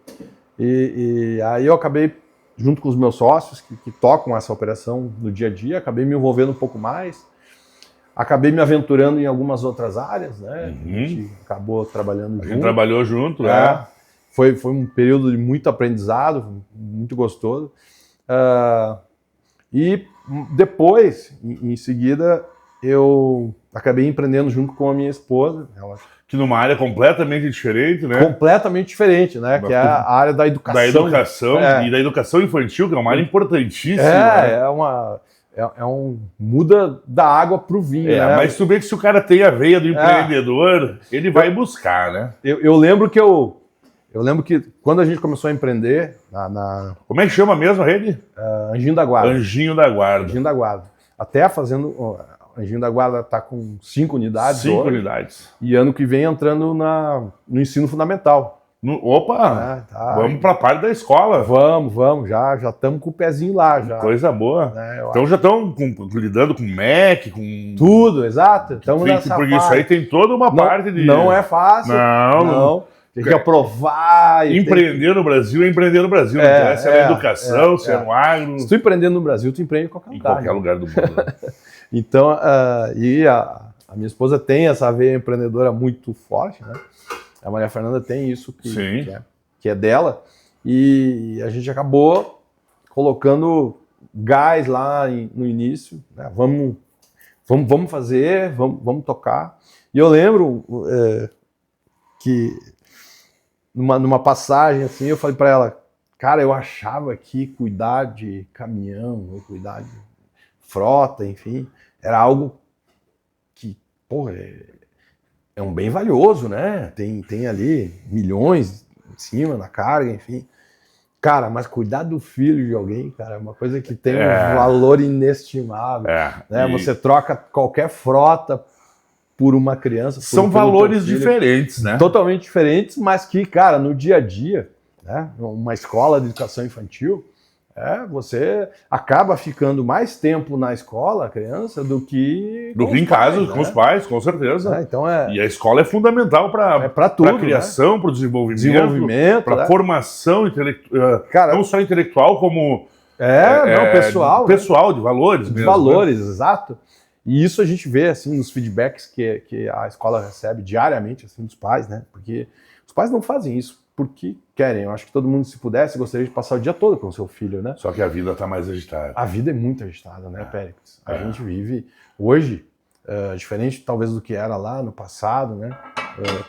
E aí eu acabei junto com os meus sócios que tocam essa operação no dia a dia, acabei me envolvendo um pouco mais, acabei me aventurando em algumas outras áreas, né? A gente acabou trabalhando junto.
A gente trabalhou junto,
Foi um período de muito aprendizado, muito gostoso. E depois, em seguida, eu acabei empreendendo junto com a minha esposa.
Que numa área completamente diferente, né?
Completamente diferente, né? Que é a área da educação.
Da educação e da educação infantil, que é uma área importantíssima.
Muda da água para o vinho, né?
Mas tu vê que se o cara tem a veia do empreendedor, ele vai buscar, né?
Eu lembro que quando a gente começou a empreender
Como é que chama mesmo a rede?
Anjinho da Guarda.
Anjinho da Guarda.
Anjinho da Guarda. Até fazendo... Anjinho da Guarda está com 5 unidades
5
hoje,
unidades.
E ano que vem entrando no ensino fundamental.
Vamos para a parte da escola.
Vamos. Já estamos com o pezinho lá. Já.
Coisa boa. Então já estão lidando com MEC, com...
Tudo, exato. Estamos nessa
porque
parte.
Isso aí tem toda uma parte de...
Não é fácil.
Não.
Tem que aprovar.
Empreender no Brasil é empreender no Brasil. Não interessa na educação, se é no agro.
Se tu empreender no Brasil, tu empreende em qualquer lugar.
Em qualquer lugar do mundo.
Então, a minha esposa tem essa veia empreendedora muito forte, né? A Maria Fernanda tem isso que é dela. E a gente acabou colocando gás lá no início. Né? Vamos fazer, vamos tocar. E eu lembro que numa passagem assim, eu falei para ela, cara, eu achava que cuidar de caminhão, ou cuidar de frota, enfim, era algo que, porra, é um bem valioso, né? Tem ali milhões em cima na carga, enfim. Cara, mas cuidar do filho de alguém, cara, é uma coisa que tem um valor inestimável. Né? Você troca qualquer frota por uma criança.
São valores diferentes, né?
Totalmente diferentes, mas que, cara, no dia a dia, né? Uma escola de educação infantil, você acaba ficando mais tempo na escola, a criança, do que
em casa, com os pais, com certeza.
Então
E a escola é fundamental para a criação, né? Para o desenvolvimento, para a formação intelectual, não só intelectual, como
pessoal.
Pessoal, de valores mesmo.
De valores, né? Exato. E isso a gente vê assim, nos feedbacks que a escola recebe diariamente assim, dos pais, né? Porque os pais não fazem isso porque querem. Eu acho que todo mundo, se pudesse, gostaria de passar o dia todo com o seu filho, né?
Só que a vida está mais agitada.
A vida é muito agitada, né, Péricles? A gente vive hoje, diferente talvez do que era lá no passado, né?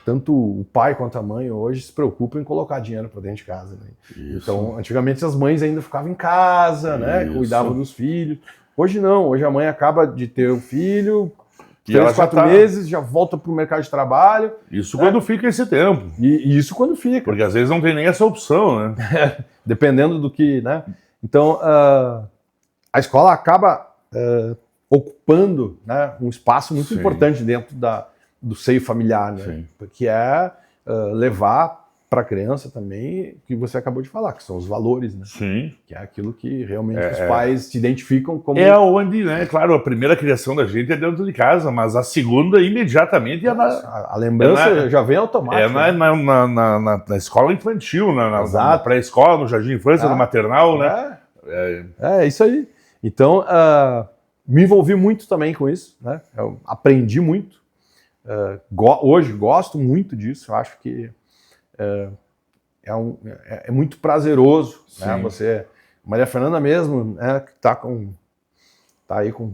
Tanto o pai quanto a mãe hoje se preocupam em colocar dinheiro para dentro de casa. Né? Então, antigamente as mães ainda ficavam em casa, né? Cuidavam dos filhos. Hoje não, hoje a mãe acaba de ter o filho, 3, 4 meses, já volta para o mercado de trabalho.
Isso quando fica esse tempo.
E isso quando fica.
Porque às vezes não tem nem essa opção, né?
Dependendo do que, né? Então, a escola acaba ocupando, né, um espaço muito importante dentro do seio familiar, né? Que é levar para a criança também, que você acabou de falar, que são os valores, né?
Sim.
Que é aquilo que realmente os pais se identificam como...
É onde, né? Claro, a primeira criação da gente é dentro de casa, mas a segunda, imediatamente,
a lembrança já vem automática.
Na escola infantil, na pré-escola, no jardim de infância, no maternal, né?
É isso aí. Então, me envolvi muito também com isso, né? Eu aprendi muito. Hoje gosto muito disso, eu acho que é muito prazeroso, né? Você, Maria Fernanda mesmo, né, que tá aí com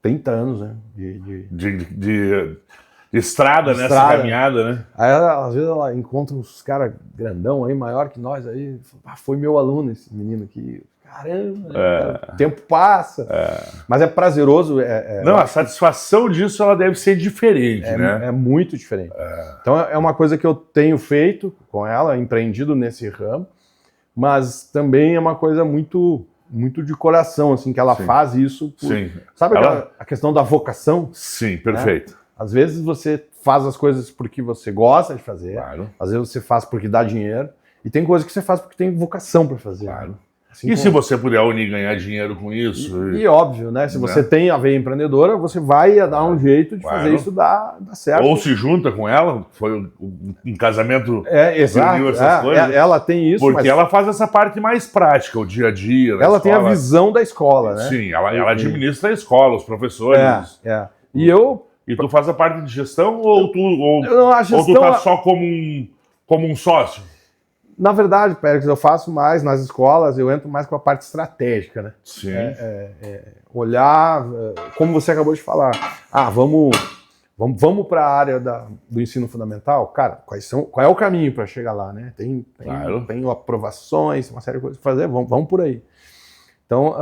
30 anos, né,
de estrada, nessa caminhada, né?
Aí às vezes ela encontra uns caras grandão aí, maior que nós aí, foi meu aluno esse menino aqui. Caramba, o tempo passa, mas é prazeroso.
Não, a satisfação disso ela deve ser diferente, né?
É muito diferente. Então é uma coisa que eu tenho feito com ela, empreendido nesse ramo, mas também é uma coisa muito, muito de coração, assim, que ela faz isso. Sabe a questão da vocação?
Sim, perfeito.
Né? Às vezes você faz as coisas porque você gosta de fazer, às vezes você faz porque dá dinheiro, e tem coisas que você faz porque tem vocação para fazer.
Claro.
Assim
E se você puder unir e ganhar dinheiro com isso?
E óbvio, né? Se você tem a veia empreendedora, você vai dar um jeito de fazer isso dar certo.
Ou se junta com ela, foi um casamento
exato.
uniu essas coisas.
Ela tem isso,
porque ela faz essa parte mais prática, o dia a dia.
Ela tem a visão da escola, né?
Sim, ela administra a escola, os professores.
E
tu faz a parte de gestão ou tu tá só como um sócio?
Na verdade, Pérez, eu faço mais nas escolas, eu entro mais com a parte estratégica, né?
Sim.
Olhar, como você acabou de falar, vamos para a área do ensino fundamental? Cara, qual é o caminho para chegar lá, né? Tem aprovações, uma série de coisas para fazer, vamos por aí. Então,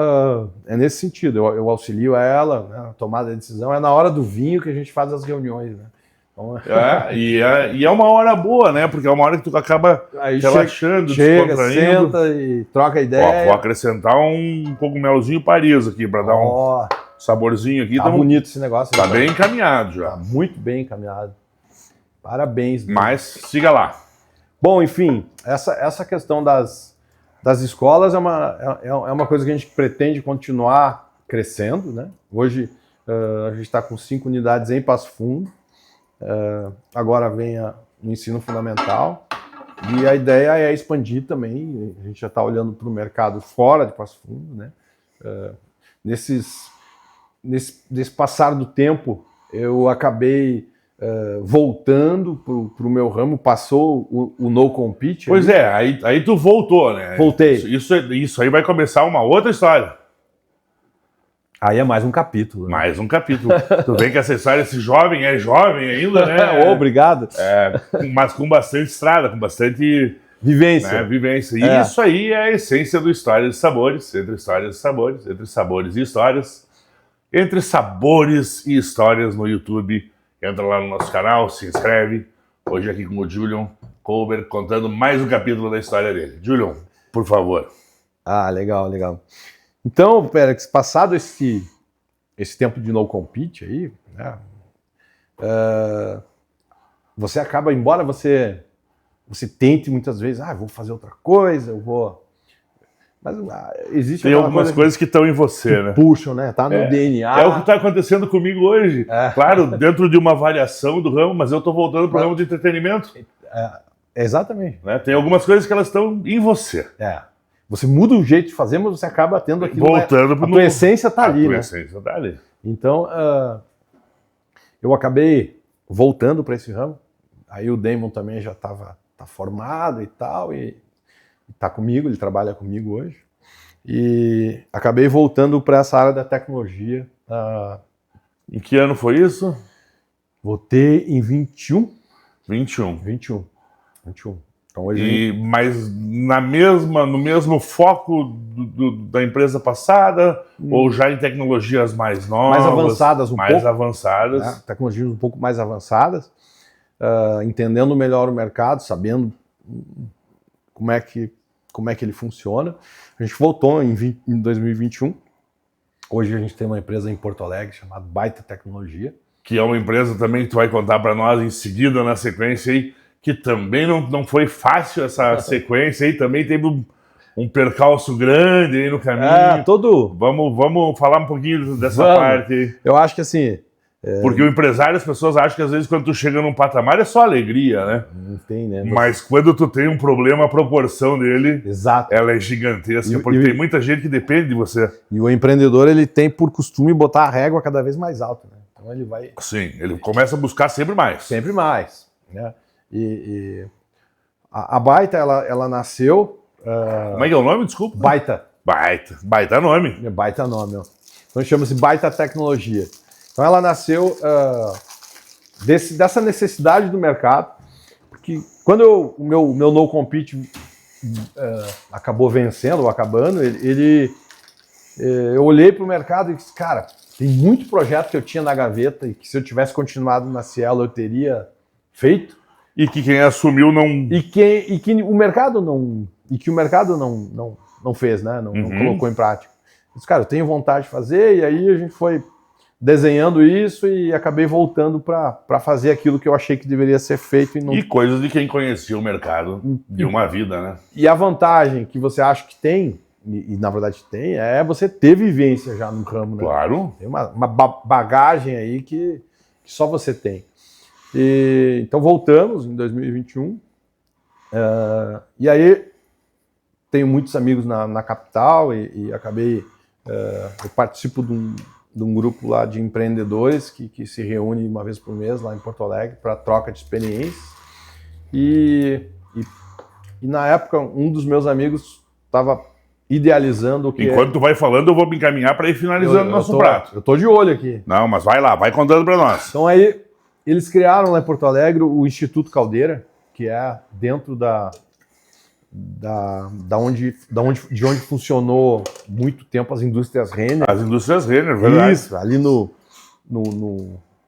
é nesse sentido, eu auxilio ela, né, a tomada de decisão, é na hora do vinho que a gente faz as reuniões, né? Então,
e é uma hora boa, né? Porque é uma hora que tu acaba relaxando,
descontraindo. Senta e troca ideia.
Vou acrescentar um cogumelozinho Paris aqui, para dar um saborzinho aqui.
Tá bonito esse negócio.
Tá bem encaminhado já.
Tá muito bem encaminhado. Parabéns.
Mas siga lá.
Bom, enfim, essa questão das escolas é uma coisa que a gente pretende continuar crescendo, né? Hoje a gente está com 5 unidades em Passo Fundo. Agora vem o ensino fundamental e a ideia é expandir também. A gente já está olhando para o mercado fora de Passo Fundo, né? Nesse passar do tempo, eu acabei voltando para o meu ramo, passou o no compete.
Pois aí tu voltou, né?
Voltei.
Isso aí vai começar uma outra história.
Aí é mais um capítulo. Né?
Mais um capítulo. Tu vê que essa história, esse jovem é jovem ainda, né?
Obrigado.
Mas com bastante estrada, com bastante
vivência.
Vivência. E isso aí é a essência do Histórias e Sabores, entre histórias e sabores, entre sabores e histórias, entre sabores e histórias no YouTube. Entra lá no nosso canal, se inscreve. Hoje aqui com o Julian Colbert, contando mais um capítulo da história dele. Julian, por favor.
Legal. Então, Pérez, passado esse tempo de no compete aí, né, você acaba, embora você tente muitas vezes, vou fazer outra coisa, mas existe
tem algumas coisas que estão em você, né?
Puxam, né? Tá no DNA.
É o que está acontecendo comigo hoje. Claro, dentro de uma variação do ramo, mas eu estou voltando para o ramo de entretenimento.
Exatamente.
Né? Tem algumas coisas que elas estão em você.
Você muda o jeito de fazer, mas você acaba tendo aquilo.
Voltando
a tua essência está ali, né?
A tua essência está ali.
Então, eu acabei voltando para esse ramo. Aí o Damon também já tá formado e tal, e está comigo, ele trabalha comigo hoje. E acabei voltando para essa área da tecnologia.
Em que ano foi isso?
Voltei em 21.
21.
Então, hoje
mas no mesmo foco da empresa passada, ou já em tecnologias mais novas?
Mais avançadas
mais avançadas.
Né? Tecnologias um pouco mais avançadas, entendendo melhor o mercado, sabendo como é que ele funciona. A gente voltou em 2021. Hoje a gente tem uma empresa em Porto Alegre chamada Baita Tecnologia.
Que é uma empresa também que tu vai contar para nós em seguida, na sequência aí, que também não foi fácil essa sequência aí, também teve um percalço grande aí no caminho. Vamos falar um pouquinho dessa parte aí.
Eu acho que assim...
Porque o empresário, as pessoas acham que às vezes quando tu chega num patamar é só alegria, né?
Não tem, né?
Mas quando tu tem um problema, a proporção dele,
exato,
ela é gigantesca, porque tem muita gente que depende de você.
E o empreendedor, ele tem por costume botar a régua cada vez mais alta, né? Então ele vai...
Sim, ele começa a buscar sempre mais.
Sempre mais, né? E a Baita, ela nasceu...
Como é que é o nome? Desculpa.
Baita.
Baita nome.
Baita nome, ó. Então chama-se Baita Tecnologia. Então ela nasceu dessa necessidade do mercado, porque quando o meu no compete acabou vencendo, ou acabando, eu olhei para o mercado e disse, cara, tem muito projeto que eu tinha na gaveta e que se eu tivesse continuado na Cielo eu teria feito.
E que quem assumiu não...
E que o mercado não fez, né? Não colocou em prática. Eu disse, cara, eu tenho vontade de fazer, e aí a gente foi desenhando isso e acabei voltando para fazer aquilo que eu achei que deveria ser feito.
E coisas de quem conhecia o mercado de uma vida, né?
E a vantagem que você acha que tem na verdade tem, é você ter vivência já no ramo, né?
Claro.
Tem uma bagagem aí que só você tem. Então voltamos em 2021, e aí tenho muitos amigos na capital e acabei, eu participo de um grupo lá de empreendedores que se reúne uma vez por mês lá em Porto Alegre para troca de experiências. E na época um dos meus amigos estava idealizando o que...
Enquanto tu vai falando, eu vou me encaminhar para ir finalizando o nosso prato.
Eu tô de olho aqui.
Não, mas vai lá, vai contando para nós.
Então aí, eles criaram lá em Porto Alegre o Instituto Caldeira, que é dentro de onde funcionou muito tempo as indústrias Renner.
As indústrias Renner, verdade.
Isso, ali no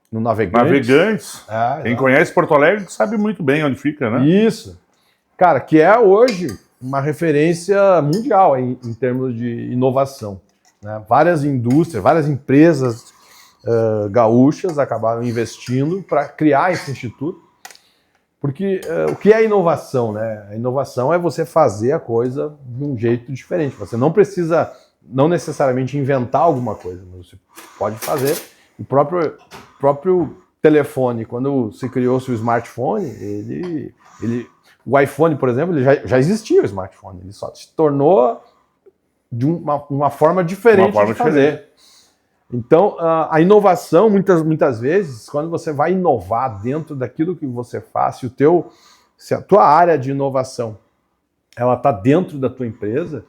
Navegantes.
Navegantes. Quem conhece Porto Alegre sabe muito bem onde fica, né?
Isso. Cara, que é hoje uma referência mundial em termos de inovação, né? Várias indústrias, várias empresas gaúchas acabaram investindo para criar esse instituto, porque o que é inovação, né? A inovação é você fazer a coisa de um jeito diferente. Você não precisa, não necessariamente inventar alguma coisa, mas você pode fazer. O próprio telefone, quando se criou-se o smartphone, o iPhone, por exemplo, ele já existia o smartphone, ele só se tornou de uma forma diferente de fazer. Então, a inovação, muitas vezes, quando você vai inovar dentro daquilo que você faz, se a tua área de inovação ela está dentro da tua empresa,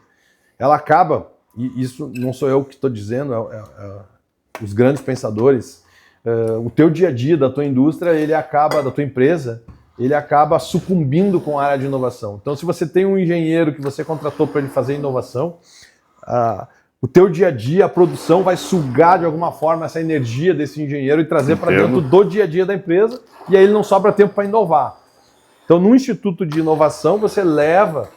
ela acaba, e isso não sou eu que estou dizendo, os grandes pensadores, o teu dia a dia da tua indústria, da tua empresa, ele acaba sucumbindo com a área de inovação. Então, se você tem um engenheiro que você contratou para ele fazer inovação, o teu dia a dia, a produção vai sugar de alguma forma essa energia desse engenheiro e trazer para dentro do dia a dia da empresa, e aí ele não sobra tempo para inovar. Então, no Instituto de Inovação, você leva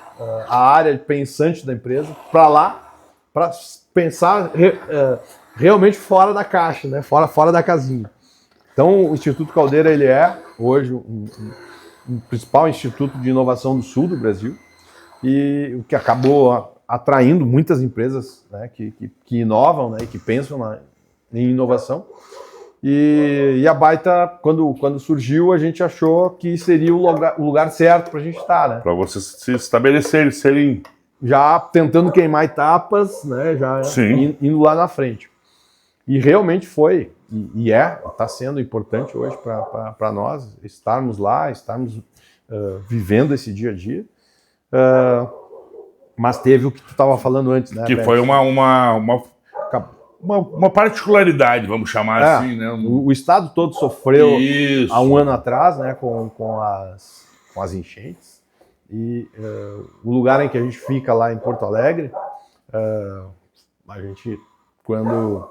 a área pensante da empresa para lá, para pensar realmente fora da caixa, né? fora da casinha. Então, o Instituto Caldeira ele é hoje um principal instituto de inovação do sul do Brasil, e o que acabou atraindo muitas empresas, né, que inovam, né, e que pensam em inovação. E a Baita, quando surgiu, a gente achou que seria o lugar certo para a gente estar, né? Para
vocês se estabelecerem, serem...
Já tentando queimar etapas, né, já indo lá na frente. E realmente foi, está sendo importante hoje para nós estarmos lá, estarmos vivendo esse dia a dia. Mas teve o que tu estava falando antes, né?
Que foi uma particularidade, vamos chamar assim, né?
O estado todo sofreu há um ano atrás, né, com as enchentes. E o lugar em que a gente fica lá em Porto Alegre, a gente, quando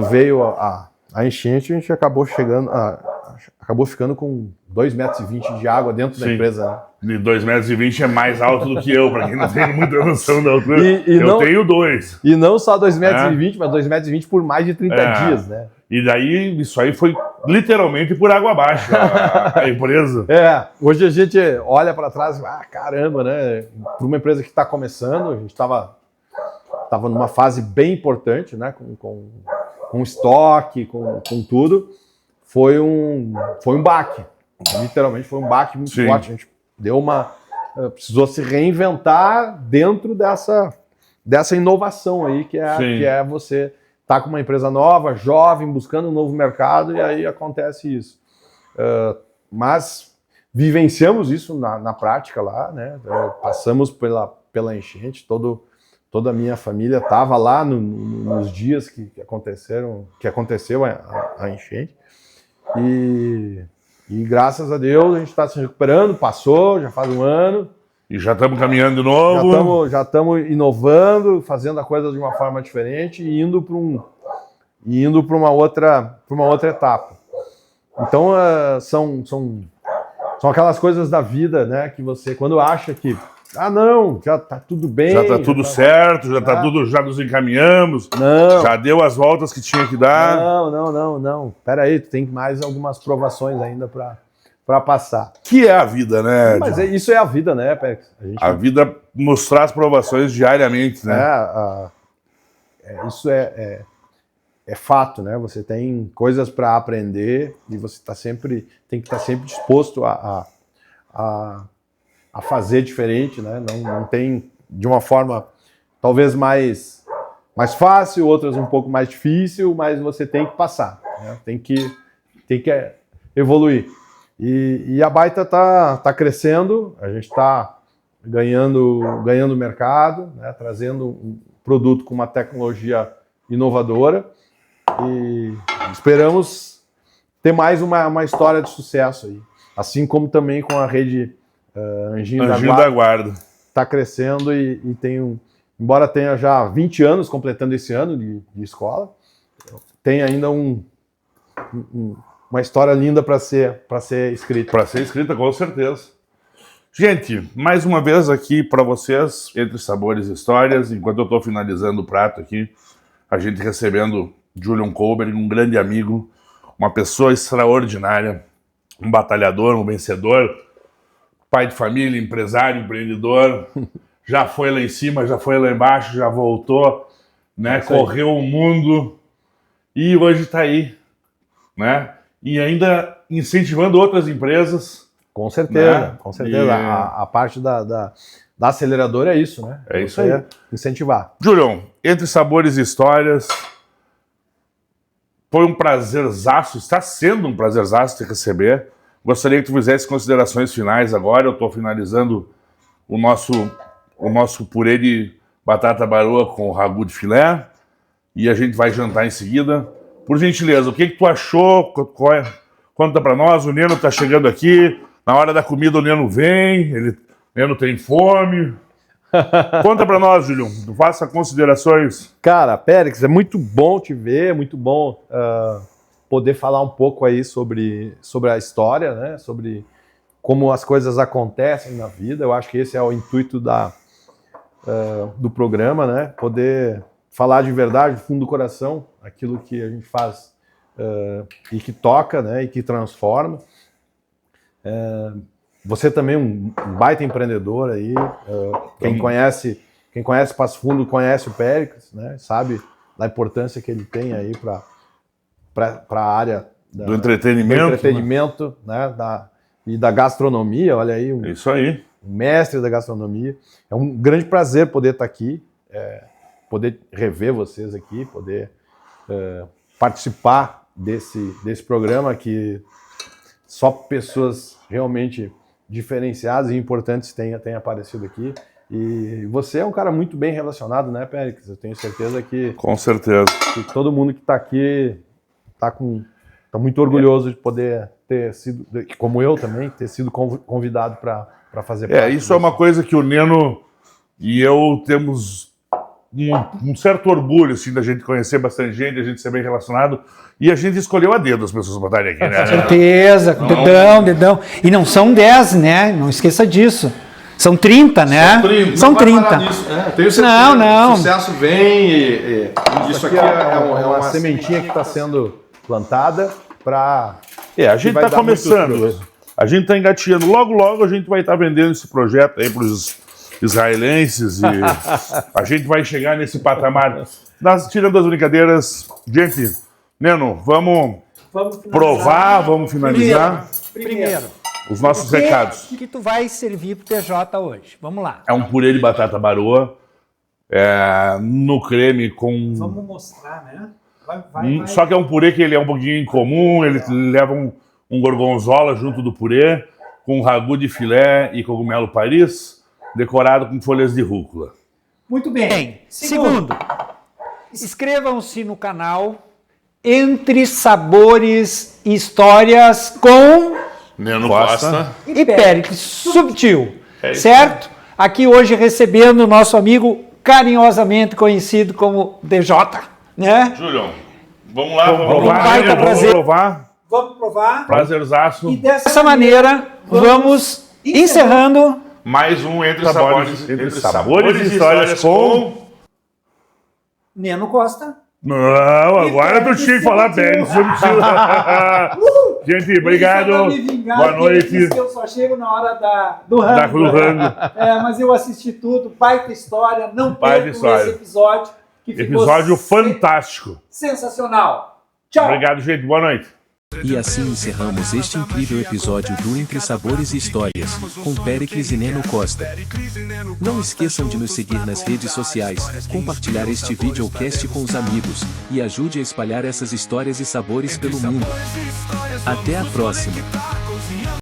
veio a enchente, a gente acabou ficando com 2,20 metros de água dentro da empresa, né?
E 2,20 metros é mais alto do que eu, para quem não tem muita noção da altura. Eu tenho 2.
E não só 2,20 metros, mas 2,20 metros por mais de 30 dias, né?
E daí, isso aí foi literalmente por água abaixo, a empresa.
Hoje a gente olha para trás e caramba, né? Para uma empresa que está começando, a gente estava numa fase bem importante, né? Com estoque, com tudo. Foi um baque. Literalmente foi um baque muito forte. A gente precisou se reinventar dentro dessa inovação aí, que é você estar com uma empresa nova, jovem, buscando um novo mercado, e aí acontece isso. Mas vivenciamos isso na prática lá, né? Passamos pela enchente, toda a minha família estava lá nos dias que aconteceu a enchente. E graças a Deus a gente está se recuperando, passou, já faz um ano.
E já estamos caminhando de novo.
Já estamos inovando, fazendo a coisa de uma forma diferente e indo para uma outra etapa. Então são aquelas coisas da vida, né, que você, quando acha que não, já está tudo bem.
Já está tudo certo, já nos encaminhamos.
Não.
Já deu as voltas que tinha que dar.
Não. Pera aí, tu tem mais algumas provações ainda para passar.
Que é a vida, né?
Mas isso é a vida, né, Pérez?
A vida nos traz provações diariamente, né?
Isso é fato, né? Você tem coisas para aprender e você tem que estar sempre disposto a fazer diferente, né? Não tem de uma forma talvez mais fácil, outras um pouco mais difícil, mas você tem que passar, né? Tem que evoluir. E a Baita tá crescendo, a gente está ganhando mercado, né? Trazendo um produto com uma tecnologia inovadora e esperamos ter mais uma história de sucesso aí. Assim como também com a rede Anjinho da Guarda. Está crescendo e embora tenha já 20 anos, completando esse ano de escola, tem ainda uma história linda para ser escrita.
Para ser escrita, com certeza. Gente, mais uma vez aqui para vocês, Entre Sabores e Histórias, enquanto eu estou finalizando o prato aqui, a gente recebendo Julian Kohlberg, um grande amigo, uma pessoa extraordinária, um batalhador, um vencedor, pai de família, empresário, empreendedor, já foi lá em cima, já foi lá embaixo, já voltou, né? Correu o mundo e hoje está aí, né? E ainda incentivando outras empresas.
Com certeza,
né?
Com certeza. A parte da aceleradora é isso, né?
É isso aí.
Incentivar.
Julião, Entre Sabores e Histórias, foi um prazerzaço, está sendo um prazerzaço te receber. Gostaria que tu fizesse considerações finais agora. Eu estou finalizando o nosso purê de batata baroa com ragu de filé e a gente vai jantar em seguida. Por gentileza, o que tu achou? Conta para nós. O Neno está chegando aqui. Na hora da comida o Neno vem. O Neno tem fome. Conta para nós, Julião. Faça considerações.
Cara, Pérez, é muito bom te ver. É muito bom poder falar um pouco aí sobre a história, né? Sobre como as coisas acontecem na vida. Eu acho que esse é o intuito do programa, né? Poder falar de verdade, do fundo do coração, aquilo que a gente faz e que toca, né? E que transforma. Você também um baita empreendedor aí. Quem conhece Passo Fundo conhece o Péricles, né? Sabe da importância que ele tem aí para a área
do entretenimento,
né? E da gastronomia. Olha aí,
isso aí.
Um mestre da gastronomia. É um grande prazer poder estar aqui, poder rever vocês aqui, poder participar desse programa que só pessoas realmente diferenciadas e importantes têm aparecido aqui. E você é um cara muito bem relacionado, né, Péricles? Eu tenho certeza que...
Com certeza.
Que todo mundo que está aqui está muito orgulhoso de poder ter sido, como eu também, ter sido convidado para fazer parte.
Isso é uma coisa que o Neno e eu temos um certo orgulho, assim, da gente conhecer bastante gente, a gente ser bem relacionado, e a gente escolheu a dedo as pessoas botarem aqui, né?
Com certeza, dedão. E não são 10, né? Não esqueça disso. São 30, né? São 30.
Tenho certeza. Não. O sucesso vem e isso aqui é uma sementinha que está sendo plantada para...
a gente está começando. A gente está engateando. Logo a gente vai estar vendendo esse projeto aí para os israelenses e a gente vai chegar nesse patamar. Tirando as brincadeiras, gente, Neno, vamos provar, vamos finalizar.
Primeiro.
Os nossos recados.
O que tu vai servir pro TJ hoje? Vamos lá.
É um purê de batata baroa, no creme com...
Vamos mostrar, né?
Só que é um purê que ele é um pouquinho incomum, ele leva um gorgonzola junto do purê, com ragu de filé e cogumelo Paris, decorado com folhas de rúcula.
Muito bem. Segundo, inscrevam-se no canal Entre Sabores e Histórias com...
Neno Costa
e Péricles Subtil, certo? Aqui hoje recebendo o nosso amigo carinhosamente conhecido como DJ, né?
Julião, vamos lá, vamos provar.
Vamos provar.
Prazerzaço.
E dessa maneira, vamos encerrando
mais um Entre Sabores e Histórias com...
Neno Costa.
Não, agora tu tinha que falar bem, Subtil. Gente, obrigado. Boa noite.
Eu só chego na hora do rango. Mas eu assisti tudo, baita história, não percam esse episódio. Que
episódio fantástico.
Sensacional. Tchau.
Obrigado, gente. Boa noite.
E assim encerramos este incrível episódio do Entre Sabores e Histórias, com Péricles e Neno Costa. Não esqueçam de nos seguir nas redes sociais, compartilhar este videocast com os amigos, e ajude a espalhar essas histórias e sabores pelo mundo. Até a próxima!